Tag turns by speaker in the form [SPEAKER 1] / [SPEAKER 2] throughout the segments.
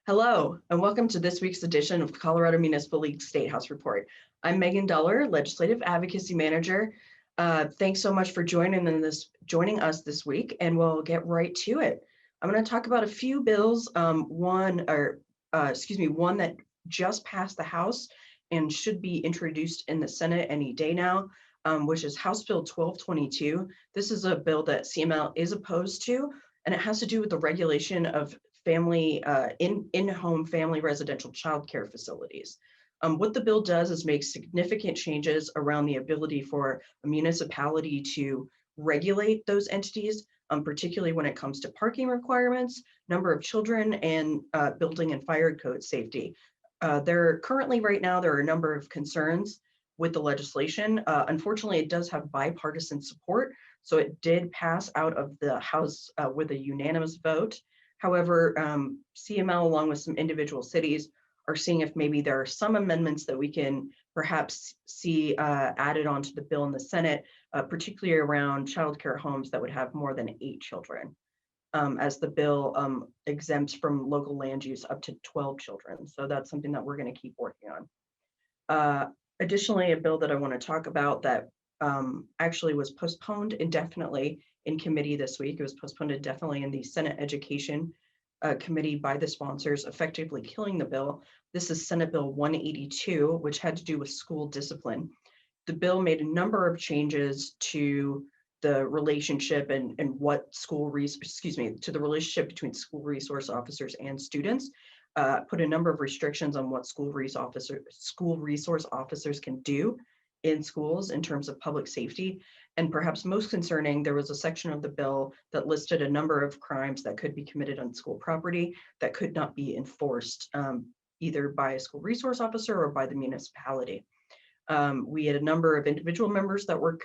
[SPEAKER 1] Hello, and welcome to this week's edition of Colorado Municipal League Statehouse Report. I'm Megan Duller, Legislative Advocacy Manager. Thanks so much for joining us this week, and we'll get right to it. I'm going to talk about a few bills. One that just passed the House and should be introduced in the Senate any day now, which is House Bill 1222. This is a bill that CML is opposed to, and it has to do with the regulation of family in-home family residential childcare facilities. What the bill does is make significant changes around the ability for a municipality to regulate those entities, particularly when it comes to parking requirements, number of children, and building and fire code safety. Right now, there are a number of concerns with the legislation. Unfortunately, it does have bipartisan support, so it did pass out of the House with a unanimous vote. However, CML, along with some individual cities, are seeing if maybe there are some amendments that we can perhaps see added onto the bill in the Senate, particularly around childcare homes that would have more than 8 children, as the bill exempts from local land use up to 12 children. So that's something that we're going to keep working on. Additionally, a bill that I want to talk about that actually was postponed indefinitely in committee this week. It was postponed indefinitely in the Senate Education Committee by the sponsors, effectively killing the bill. This is Senate Bill 182, which had to do with school discipline. The bill made a number of changes to the relationship and what to the relationship between school resource officers and students. Put a number of restrictions on what school resource officers can do in schools in terms of public safety. And perhaps most concerning, there was a section of the bill that listed a number of crimes that could be committed on school property that could not be enforced either by a school resource officer or by the municipality. We had a number of individual members that were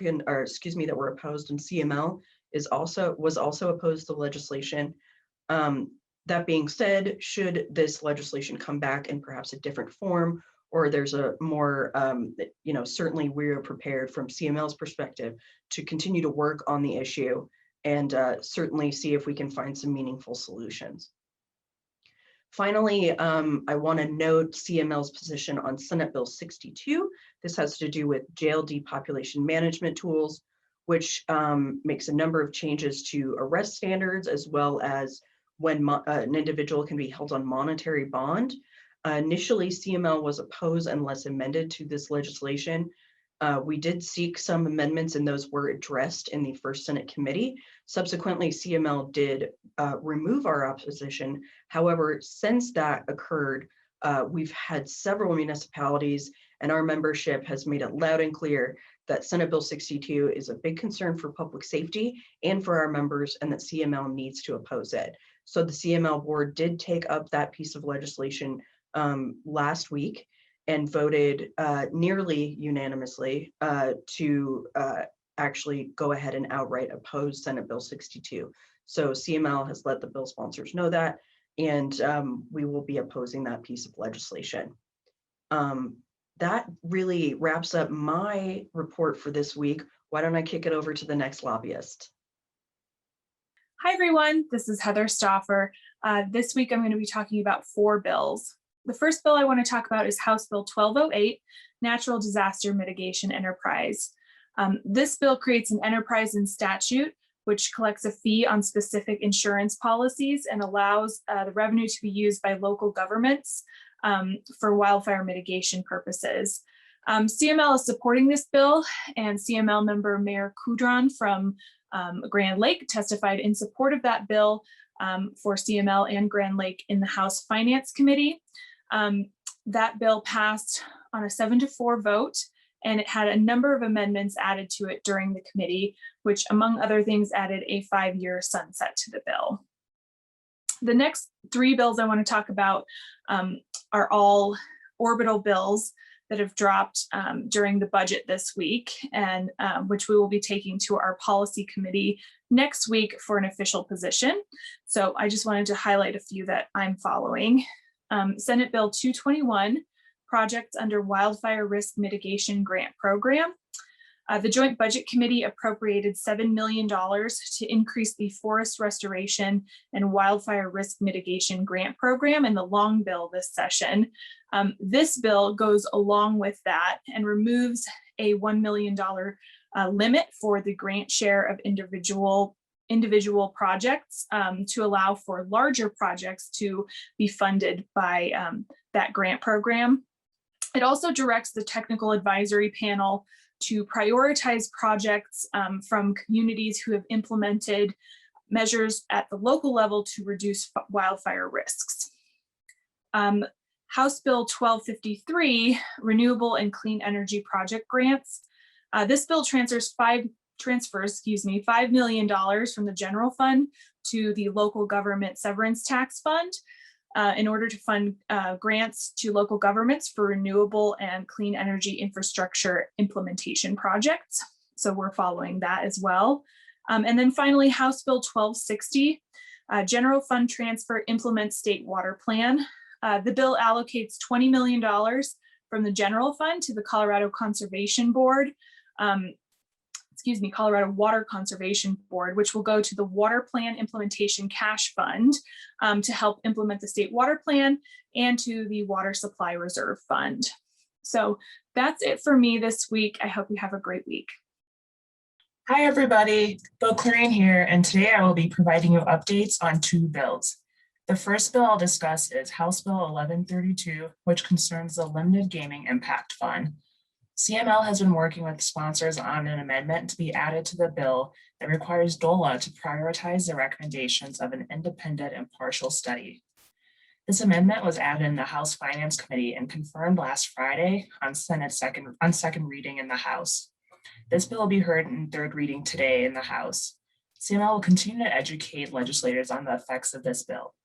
[SPEAKER 1] opposed, and CML was also opposed to legislation. That being said, should this legislation come back in perhaps a different form, or there's a more, certainly we're prepared from CML's perspective to continue to work on the issue and certainly see if we can find some meaningful solutions. Finally, I want to note CML's position on Senate Bill 62. This has to do with jail depopulation management tools, which makes a number of changes to arrest standards, as well as when an individual can be held on monetary bond. Initially, CML was opposed unless amended to this legislation. We did seek some amendments, and those were addressed in the first Senate committee. Subsequently, CML did remove our opposition. However, since that occurred, we've had several municipalities, and our membership has made it loud and clear that Senate Bill 62 is a big concern for public safety and for our members, and that CML needs to oppose it. So the CML board did take up that piece of legislation last week and voted nearly unanimously to actually go ahead and outright oppose Senate Bill 62. So CML has let the bill sponsors know that, and we will be opposing that piece of legislation. That really wraps up my report for this week. Why don't I kick it over to the next lobbyist?
[SPEAKER 2] Hi, everyone. This is Heather Stauffer. This week, I'm going to be talking about 4 bills. The first bill I want to talk about is House Bill 1208, Natural Disaster Mitigation Enterprise. This bill creates an enterprise in statute, which collects a fee on specific insurance policies and allows the revenue to be used by local governments for wildfire mitigation purposes. CML is supporting this bill, and CML member Mayor Kudron from Grand Lake testified in support of that bill for CML and Grand Lake in the House Finance Committee. That bill passed on a 7-4 vote, and it had a number of amendments added to it during the committee, which among other things added a 5-year sunset to the bill. The next 3 bills I want to talk about are all orbital bills that have dropped during the budget this week, and which we will be taking to our policy committee next week for an official position. So I just wanted to highlight a few that I'm following. Senate Bill 221, projects under Wildfire Risk Mitigation Grant Program. The Joint Budget Committee appropriated $7 million to increase the Forest Restoration and Wildfire Risk Mitigation Grant Program in the long bill this session. This bill goes along with that and removes a $1 million limit for the grant share of individual projects to allow for larger projects to be funded by that grant program. It also directs the technical advisory panel to prioritize projects from communities who have implemented measures at the local level to reduce wildfire risks. House Bill 1253, Renewable and Clean Energy Project Grants. This bill transfers $5 million from the general fund to the local government severance tax fund in order to fund grants to local governments for renewable and clean energy infrastructure implementation projects. So we're following that as well. And then finally, House Bill 1260, General Fund Transfer Implement State Water Plan. The bill allocates $20 million from the general fund to the Colorado Conservation Board, Colorado Water Conservation Board, which will go to the Water Plan Implementation Cash Fund to help implement the state water plan, and to the Water Supply Reserve Fund. So that's it for me this week. I hope you have a great week.
[SPEAKER 3] Hi, everybody. Bill Clarion here, and today I will be providing you updates on 2 bills. The first bill I'll discuss is House Bill 1132, which concerns the Limited Gaming Impact Fund. CML has been working with sponsors on an amendment to be added to the bill that requires DOLA to prioritize the recommendations of an independent and impartial study. This amendment was added in the House Finance Committee and confirmed last Friday on second reading in the House. This bill will be heard in 3rd reading today in the House. CML will continue to educate legislators on the effects of this bill.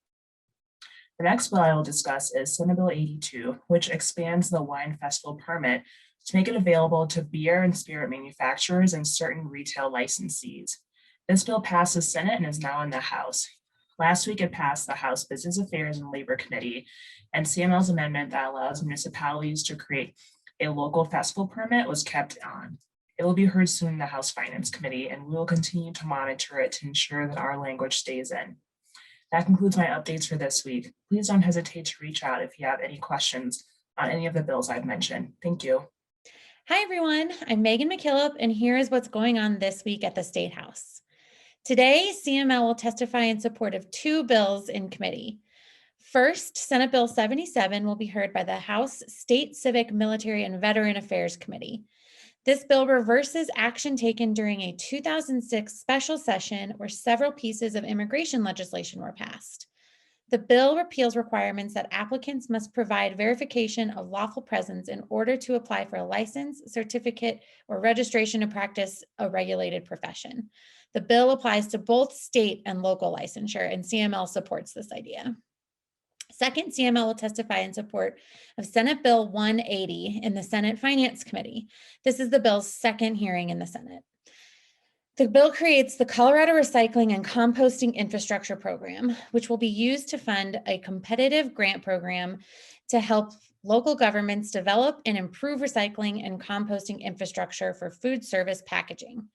[SPEAKER 3] The next bill I will discuss is Senate Bill 82, which expands the wine festival permit to make it available to beer and spirit manufacturers and certain retail licensees. This bill passed the Senate and is now in the House. Last week, it passed the House Business Affairs and Labor Committee, and CML's amendment that allows municipalities to create a local festival permit was kept on. It will be heard soon in the House Finance Committee, and we will continue to monitor it to ensure that our language stays in. That concludes my updates for this week. Please don't hesitate to reach out if you have any questions on any of the bills I've mentioned. Thank you.
[SPEAKER 4] Hi, everyone. I'm Megan McKillop, and here is what's going on this week at the Statehouse. Today, CML will testify in support of 2 bills in committee. First, Senate Bill 77 will be heard by the House State Civic, Military, and Veteran Affairs Committee. This bill reverses action taken during a 2006 special session where several pieces of immigration legislation were passed. The bill repeals requirements that applicants must provide verification of lawful presence in order to apply for a license, certificate, or registration to practice a regulated profession. The bill applies to both state and local licensure, and CML supports this idea. Second, CML will testify in support of Senate Bill 180 in the Senate Finance Committee. This is the bill's 2nd hearing in the Senate. The bill creates the Colorado Recycling and Composting Infrastructure Program, which will be used to fund a competitive grant program to help local governments develop and improve recycling and composting infrastructure for food service packaging.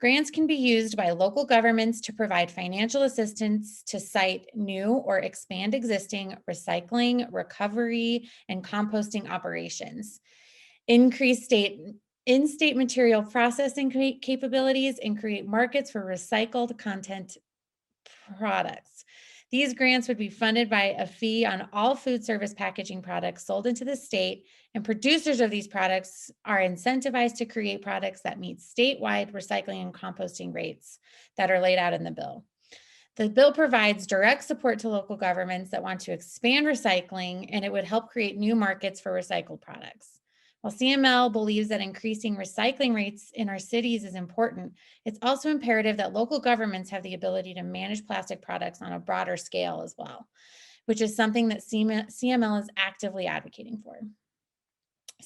[SPEAKER 4] Grants can be used by local governments to provide financial assistance to site new or expand existing recycling, recovery, and composting operations, increase in-state material processing capabilities, and create markets for recycled content products. These grants would be funded by a fee on all food service packaging products sold into the state, and producers of these products are incentivized to create products that meet statewide recycling and composting rates that are laid out in the bill. The bill provides direct support to local governments that want to expand recycling, and it would help create new markets for recycled products. While CML believes that increasing recycling rates in our cities is important, it's also imperative that local governments have the ability to manage plastic products on a broader scale as well, which is something that CML is actively advocating for.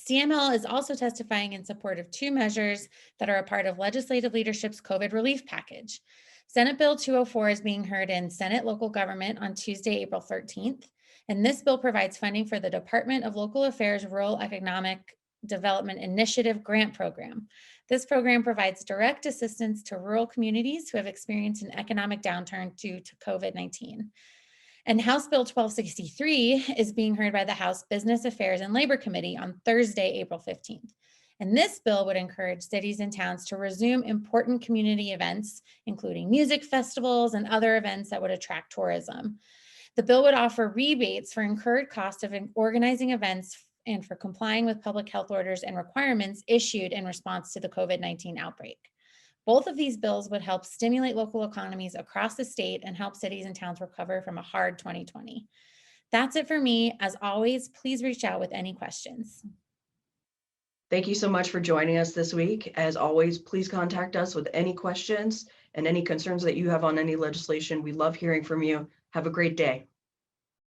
[SPEAKER 4] CML is also testifying in support of 2 measures that are a part of legislative leadership's COVID relief package. Senate Bill 204 is being heard in Senate Local Government on Tuesday, April 13th. And this bill provides funding for the Department of Local Affairs Rural Economic Development Initiative grant program. This program provides direct assistance to rural communities who have experienced an economic downturn due to COVID-19. And House Bill 1263 is being heard by the House Business Affairs and Labor Committee on Thursday, April 15th. And this bill would encourage cities and towns to resume important community events, including music festivals and other events that would attract tourism. The bill would offer rebates for incurred costs of organizing events and for complying with public health orders and requirements issued in response to the COVID-19 outbreak. Both of these bills would help stimulate local economies across the state and help cities and towns recover from a hard 2020. That's it for me. As always, please reach out with any questions.
[SPEAKER 1] Thank you so much for joining us this week. As always, please contact us with any questions and any concerns that you have on any legislation. We love hearing from you. Have a great day.